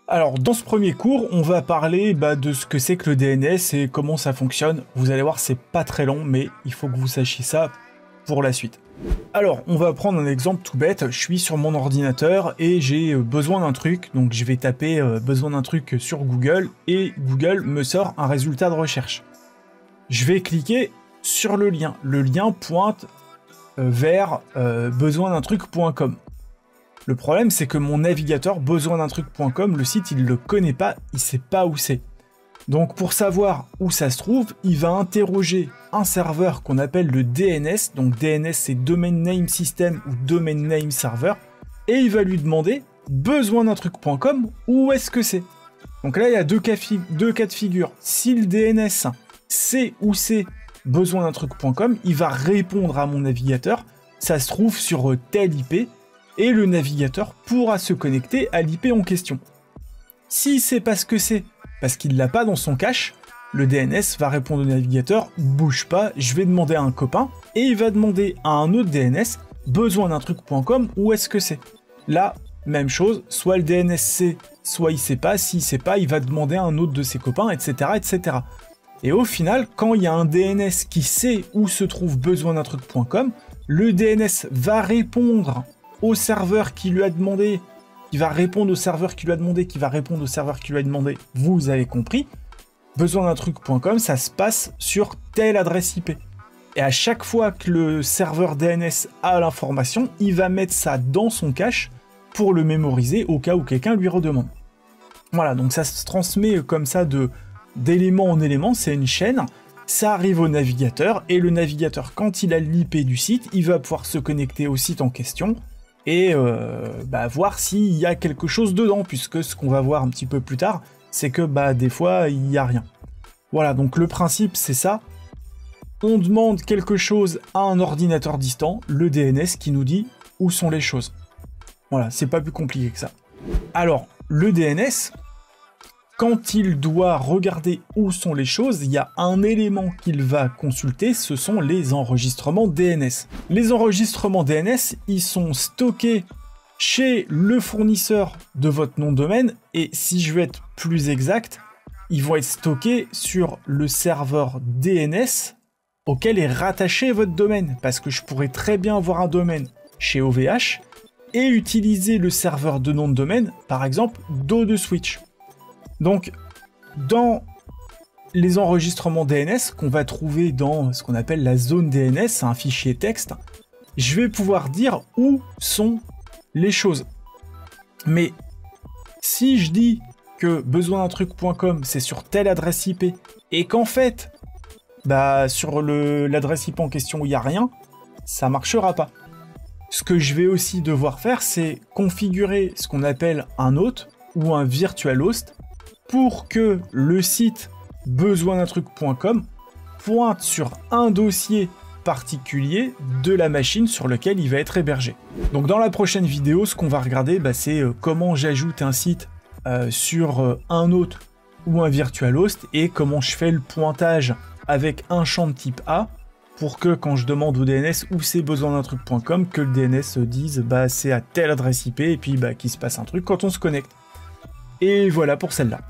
Alors, dans ce premier cours, on va parler de ce que c'est que le DNS et comment ça fonctionne. Vous allez voir, c'est pas très long, mais il faut que vous sachiez ça pour la suite. Alors, on va prendre un exemple tout bête. Je suis sur mon ordinateur et j'ai besoin d'un truc. Donc, je vais taper besoin d'un truc sur Google et Google me sort un résultat de recherche. Je vais cliquer sur le lien. Le lien pointe vers besoindruntruc.com. Le problème, c'est que mon navigateur besoindruntruc.com, le site, il le connaît pas, il sait pas où c'est. Donc pour savoir où ça se trouve, il va interroger un serveur qu'on appelle le DNS. Donc DNS, c'est Domain Name System ou Domain Name Server. Et il va lui demander besoindruntruc.com, où est-ce que c'est? Donc là, il y a deux cas de figure. Si le DNS sait où c'est besoindruntruc.com, il va répondre à mon navigateur. Ça se trouve sur tel IP. Et le navigateur pourra se connecter à l'IP en question. Si c'est pas ce que c'est, parce qu'il l'a pas dans son cache, le DNS va répondre au navigateur « bouge pas, je vais demander à un copain » et il va demander à un autre DNS « besoindruntruc.com, où est-ce que c'est ?» Là, même chose, soit le DNS sait, soit il sait pas, s'il sait pas, il va demander à un autre de ses copains, etc., etc. Et au final, quand il y a un DNS qui sait où se trouve besoindruntruc.com, le DNS va répondre au serveur qui lui a demandé, qui va répondre au serveur qui lui a demandé, qui va répondre au serveur qui lui a demandé, vous avez compris, besoindruntruc.com, ça se passe sur telle adresse IP. Et à chaque fois que le serveur DNS a l'information, il va mettre ça dans son cache pour le mémoriser au cas où quelqu'un lui redemande. Voilà, donc ça se transmet comme ça d'élément en élément, c'est une chaîne, ça arrive au navigateur, et le navigateur, quand il a l'IP du site, il va pouvoir se connecter au site en question, et voir s'il y a quelque chose dedans, puisque ce qu'on va voir un petit peu plus tard, c'est que des fois, il n'y a rien. Voilà, donc le principe, c'est ça. On demande quelque chose à un ordinateur distant, le DNS, qui nous dit où sont les choses. Voilà, c'est pas plus compliqué que ça. Alors, le DNS, quand il doit regarder où sont les choses, il y a un élément qu'il va consulter, ce sont les enregistrements DNS. Les enregistrements DNS, ils sont stockés chez le fournisseur de votre nom de domaine, et si je veux être plus exact, ils vont être stockés sur le serveur DNS auquel est rattaché votre domaine, parce que je pourrais très bien avoir un domaine chez OVH et utiliser le serveur de nom de domaine, par exemple, d'O2Switch. Donc, dans les enregistrements DNS qu'on va trouver dans ce qu'on appelle la zone DNS, c'est un fichier texte, je vais pouvoir dire où sont les choses. Mais si je dis que besoindruntruc.com c'est sur telle adresse IP et qu'en fait, sur l'adresse IP en question il n'y a rien, ça marchera pas. Ce que je vais aussi devoir faire, c'est configurer ce qu'on appelle un hôte ou un virtual host pour que le site besoindruntruc.com pointe sur un dossier particulier de la machine sur lequel il va être hébergé. Donc dans la prochaine vidéo, ce qu'on va regarder, c'est comment j'ajoute un site sur un hôte ou un virtual host et comment je fais le pointage avec un champ de type A pour que quand je demande au DNS où c'est besoindruntruc.com, que le DNS dise c'est à telle adresse IP et puis qu'il se passe un truc quand on se connecte. Et voilà pour celle-là.